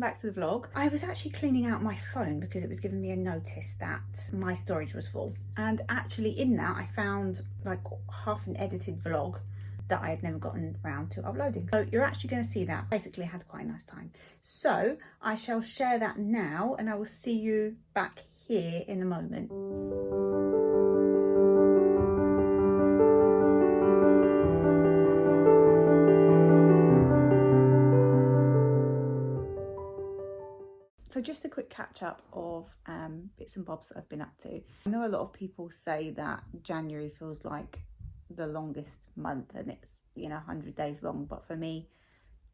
back to the vlog. I was actually cleaning out my phone because it was giving me a notice that my storage was full, and actually in that I found like half an edited vlog that I had never gotten around to uploading. So you're actually going to see that. Basically I had quite a nice time. So I shall share that now, and I will see you back here in a moment. So just a quick catch up of bits and bobs that I've been up to. I know a lot of people say that January feels like the longest month and it's, you know, 100 days long, but for me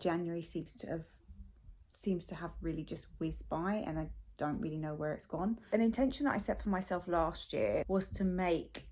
January seems to have really just whizzed by, and I don't really know where it's gone. An intention that I set for myself last year was to make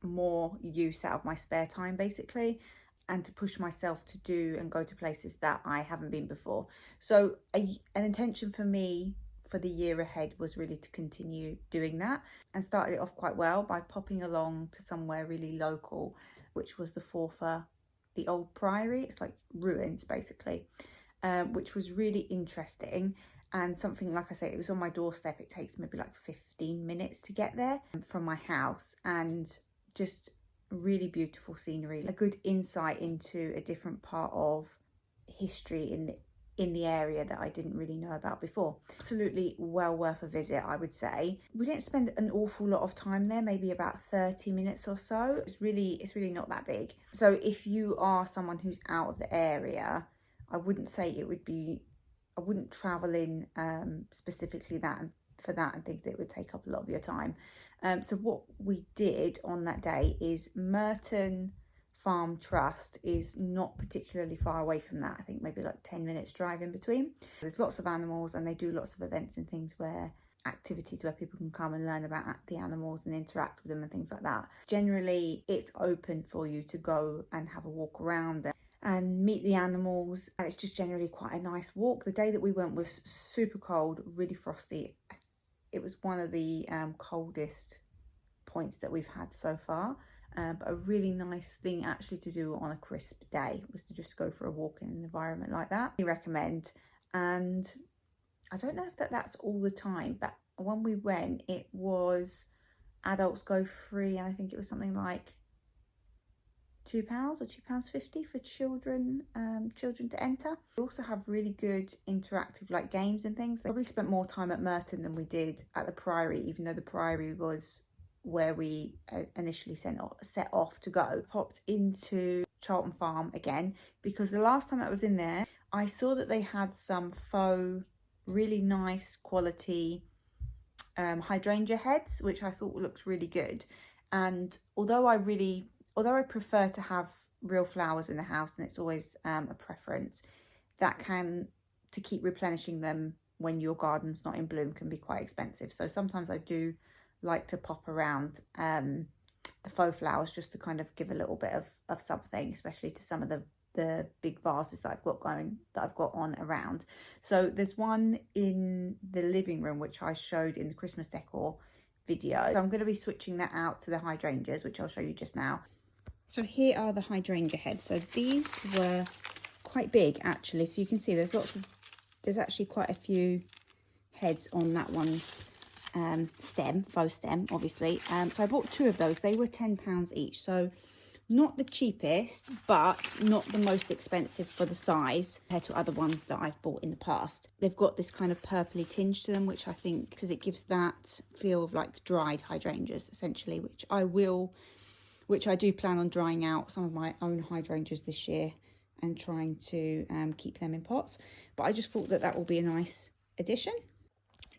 more use out of my spare time basically, and to push myself to do and go to places that I haven't been before. So an intention for me for the year ahead was really to continue doing that, and started it off quite well by popping along to somewhere really local, which was the Forfar, the old priory. It's like ruins basically, which was really interesting, and something, like I say, it was on my doorstep. It takes maybe like 15 minutes to get there from my house, and just really beautiful scenery, a good insight into a different part of history in the area that I didn't really know about before. Absolutely well worth a visit, I would say. We didn't spend an awful lot of time there, maybe about 30 minutes or so. It's really not that big. So if you are someone who's out of the area, I wouldn't say it would be, I wouldn't travel in specifically for that and think that it would take up a lot of your time. So what we did on that day is Merton Farm Trust is not particularly far away from that. I think maybe like 10 minutes drive in between. There's lots of animals, and they do lots of events and things, activities where people can come and learn about the animals and interact with them and things like that. Generally it's open for you to go and have a walk around and meet the animals, and it's just generally quite a nice walk. The day that we went was super cold, really frosty. It was one of the coldest points that we've had so far, but a really nice thing actually to do on a crisp day was to just go for a walk in an environment like that. I recommend. And I don't know if that's all the time, but when we went, it was adults go free, and I think it was something like £2 or £2.50 for children to enter. We also have really good interactive like games and things. They probably spent more time at Merton than we did at the Priory, even though the Priory was where we initially set off to go. Popped into Charlton Farm again because the last time I was in there I saw that they had some faux really nice quality hydrangea heads, which I thought looked really good. And although I prefer to have real flowers in the house, and it's always a preference, to keep replenishing them when your garden's not in bloom can be quite expensive. So sometimes I do like to pop around the faux flowers just to kind of give a little bit of something, especially to some of the big vases that I've got on around. So there's one in the living room which I showed in the Christmas decor video. So I'm going to be switching that out to the hydrangeas, which I'll show you just now. So here are the hydrangea heads. So these were quite big actually. So you can see there's actually quite a few heads on that one faux stem, obviously. So I bought 2 of those. They were £10 each. So not the cheapest, but not the most expensive for the size compared to other ones that I've bought in the past. They've got this kind of purpley tinge to them, which I think, because it gives that feel of like dried hydrangeas essentially, which I do plan on drying out some of my own hydrangeas this year and trying to keep them in pots. But I just thought that will be a nice addition.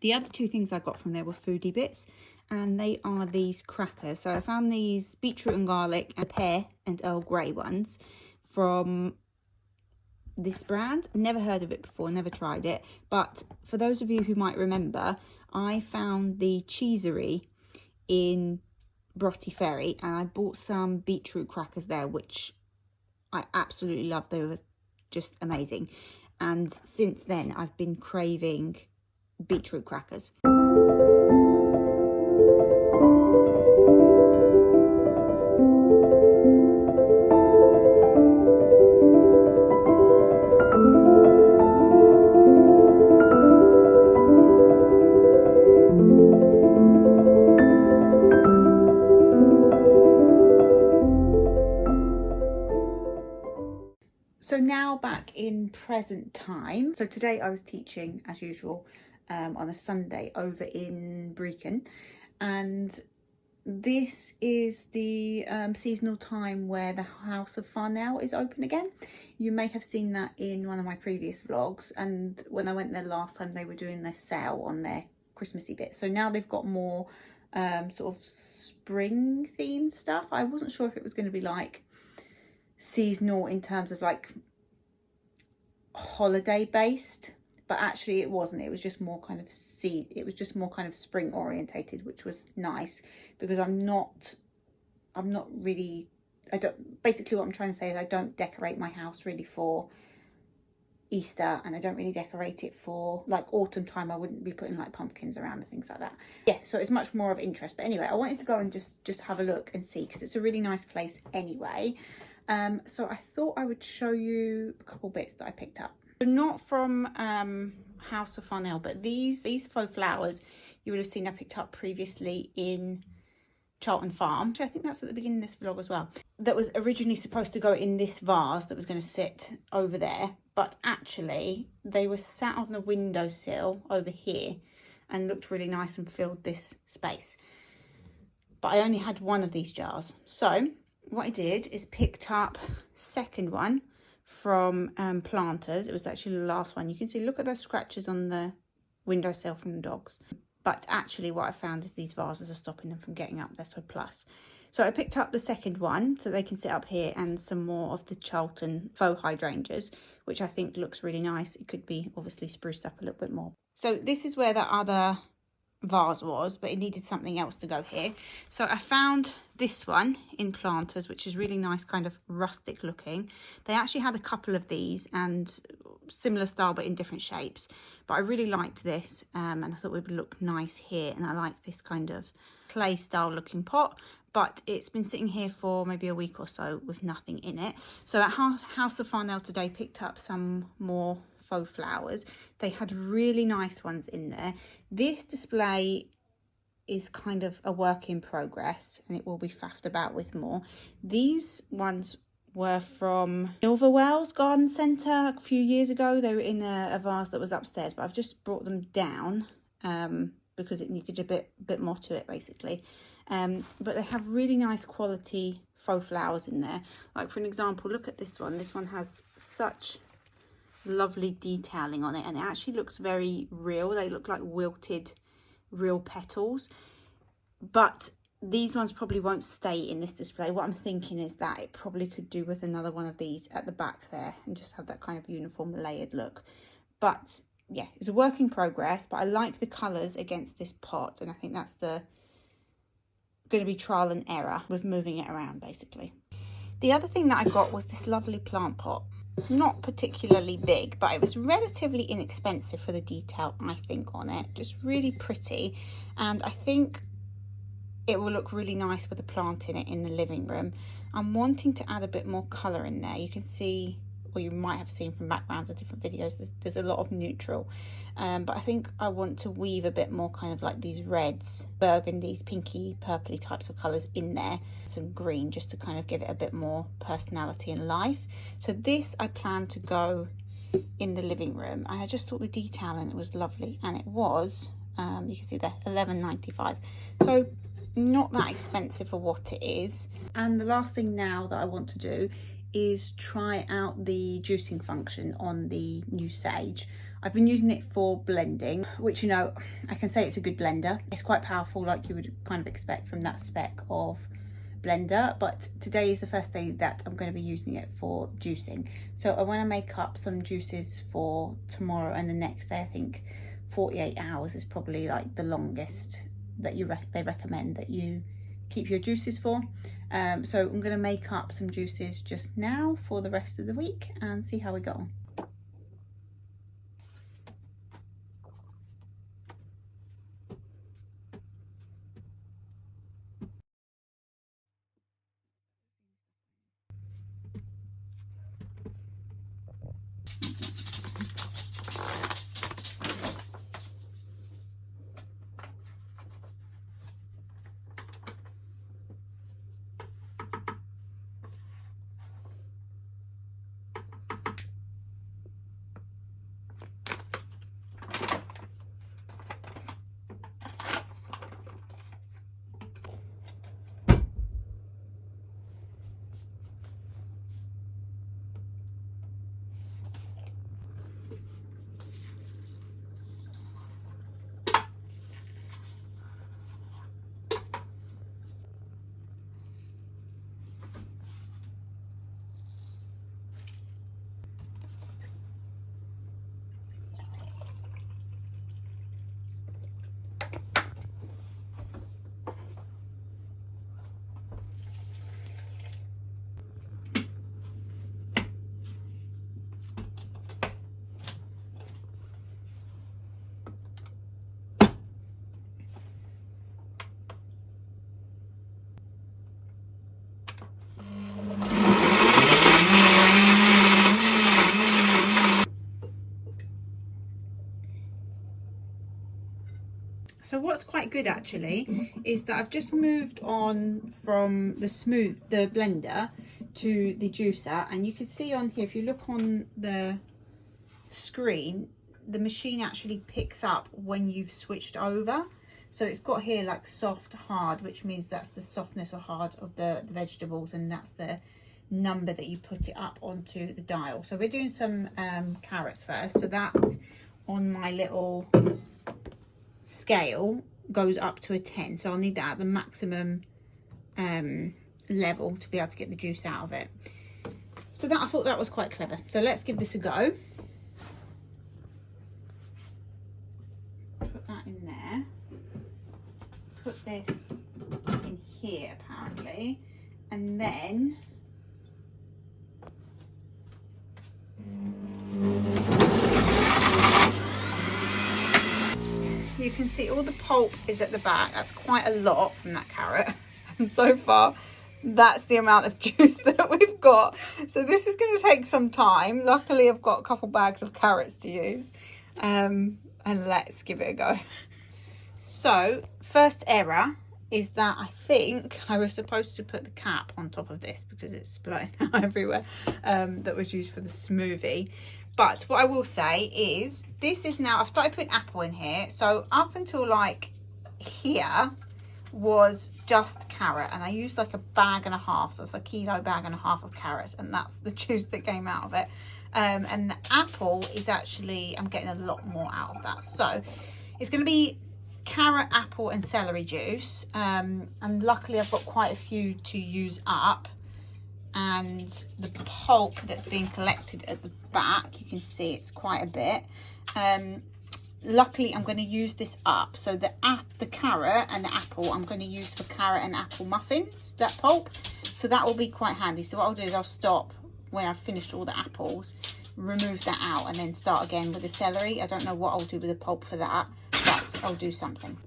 The other 2 things I got from there were foodie bits, and they are these crackers. So I found these beetroot and garlic and pear and Earl Grey ones from this brand. Never heard of it before, never tried it. But for those of you who might remember, I found the cheesery in Broughty Ferry, and I bought some beetroot crackers there, which I absolutely loved. They were just amazing. And since then I've been craving beetroot crackers. So now back in present time. So today I was teaching as usual on a Sunday over in Brecon, and this is the seasonal time where the House of Farnell is open again. You may have seen that in one of my previous vlogs, and when I went there last time they were doing their sale on their Christmassy bits. So now they've got more sort of spring themed stuff. I wasn't sure if it was going to be like seasonal in terms of like holiday based, but actually it wasn't. It was just more kind of spring orientated, which was nice, because basically what I'm trying to say is I don't decorate my house really for Easter, and I don't really decorate it for like autumn time. I wouldn't be putting like pumpkins around and things like that. Yeah, so it's much more of interest. But anyway, I wanted to go and just have a look and see, because it's a really nice place anyway. So I thought I would show you a couple bits that I picked up. So not from House of Farnell, but these faux flowers you would have seen I picked up previously in Charlton Farm. I think that's at the beginning of this vlog as well. That was originally supposed to go in this vase that was going to sit over there, but actually they were sat on the windowsill over here and looked really nice and filled this space. But I only had one of these jars. So what I did is picked up second one from Planters. It was actually the last one. You can see, look at those scratches on the windowsill from the dogs. But actually what I found is these vases are stopping them from getting up. They're so plush. So I picked up the second one so they can sit up here, and some more of the Charlton faux hydrangeas, which I think looks really nice. It could be obviously spruced up a little bit more. So this is where that other vase was, but it needed something else to go here. So I found this one in Planters, which is really nice, kind of rustic looking. They actually had a couple of these and similar style but in different shapes, but I really liked this and I thought it would look nice here. And I like this kind of clay style looking pot, but it's been sitting here for maybe a week or so with nothing in it. So at House of Farnell today picked up some more faux flowers. They had really nice ones in there. This display is kind of a work in progress, and it will be faffed about with more. These ones were from Ilverwell's Garden Centre a few years ago. They were in a vase that was upstairs, but I've just brought them down because it needed a bit more to it basically. But they have really nice quality faux flowers in there. Like for an example, look at this one. This one has such lovely detailing on it, and it actually looks very real. They look like wilted real petals, but these ones probably won't stay in this display. What I'm thinking is that it probably could do with another one of these at the back there and just have that kind of uniform layered look. But yeah, it's a work in progress, but I like the colours against this pot, and I think that's going to be trial and error with moving it around basically. The other thing that I got was this lovely plant pot. Not particularly big, but it was relatively inexpensive for the detail, I think, on it. Just really pretty, and I think it will look really nice with a plant in it in the living room. I'm wanting to add a bit more colour in there. You can see, or you might have seen from backgrounds of different videos, there's a lot of neutral, but I think I want to weave a bit more kind of like these reds, burgundies, pinky, purpley types of colours in there, some green, just to kind of give it a bit more personality and life. So this I plan to go in the living room, and I just thought the detail in it was lovely, and it was you can see there, £11.95, so not that expensive for what it is. And the last thing now that I want to do is try out the juicing function on the new Sage. I've been using it for blending, which, you know, I can say it's a good blender. It's quite powerful, like you would kind of expect from that spec of blender, but today is the first day that I'm going to be using it for juicing. So I want to make up some juices for tomorrow and the next day. I think 48 hours is probably like the longest that they recommend that you keep your juices for. So I'm going to make up some juices just now for the rest of the week and see how we go. So what's quite good actually is that I've just moved on from the blender to the juicer, and you can see on here, if you look on the screen, the machine actually picks up when you've switched over. So it's got here like soft, hard, which means that's the softness or hard of the vegetables, and that's the number that you put it up onto the dial. So we're doing some carrots first. So that on my little scale goes up to a 10. So I'll need that at the maximum level to be able to get the juice out of it. So that, I thought that was quite clever. So let's give this a go. Put that in there. Put this in here apparently, and then you can see all the pulp is at the back. That's quite a lot from that carrot, and so far that's the amount of juice that we've got. So this is going to take some time. Luckily I've got a couple bags of carrots to use, and let's give it a go. So first error is that I think I was supposed to put the cap on top of this because it's splitting out everywhere, that was used for the smoothie. But what I will say is this is now, I've started putting apple in here. So up until like here was just carrot, and I used like a bag and a half, so it's a kilo bag and a half of carrots, and that's the juice that came out of it. And the apple is actually, I'm getting a lot more out of that. So it's going to be carrot, apple and celery juice, and luckily I've got quite a few to use up. And the pulp that's being collected at the back, you can see it's quite a bit. Luckily I'm going to use this up, so the carrot and the apple I'm going to use for carrot and apple muffins, that pulp, so that will be quite handy. So what I'll do is I'll stop when I've finished all the apples, remove that out, and then start again with the celery. I don't know what I'll do with the pulp for that, but I'll do something.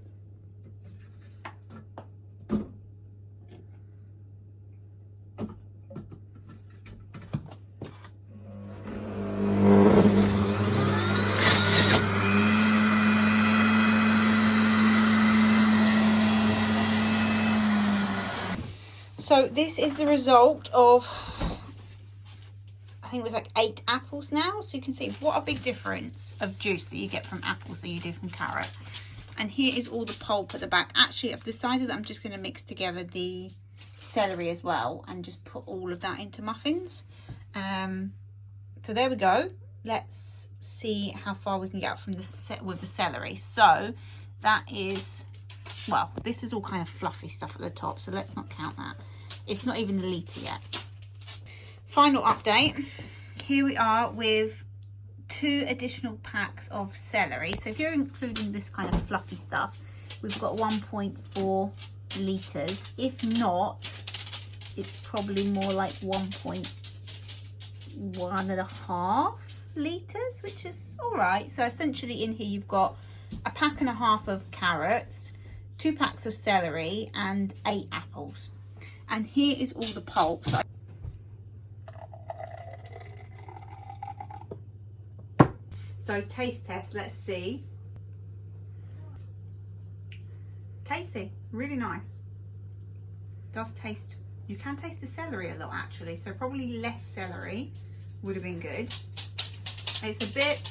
So this is the result of, I think it was like 8 apples now. So you can see what a big difference of juice that you get from apples than you do from carrot. And here is all the pulp at the back. Actually, I've decided that I'm just going to mix together the celery as well and just put all of that into muffins. So there we go. Let's see how far we can get from with the celery. So that is, well, this is all kind of fluffy stuff at the top, so let's not count that. It's not even the litre yet. Final update. Here we are with 2 additional packs of celery. So if you're including this kind of fluffy stuff, we've got 1.4 litres. If not, it's probably more like 1.1.5 litres, which is all right. So essentially in here you've got a pack and a half of carrots, 2 packs of celery and 8 apples. And here is all the pulp. So taste test, let's see. Tasty, really nice. Does taste, you can taste the celery a lot actually, so probably less celery would have been good. It's a bit,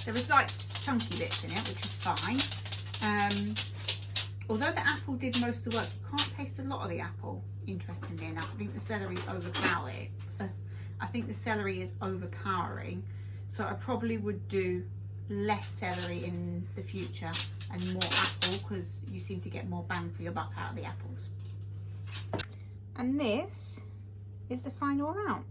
there was like chunky bits in it, which is fine. Although the apple did most of the work, you can't taste a lot of the apple, interestingly enough. I think the celery is overpowering. I think the celery is overpowering. So I probably would do less celery in the future and more apple, because you seem to get more bang for your buck out of the apples. And this is the final amount.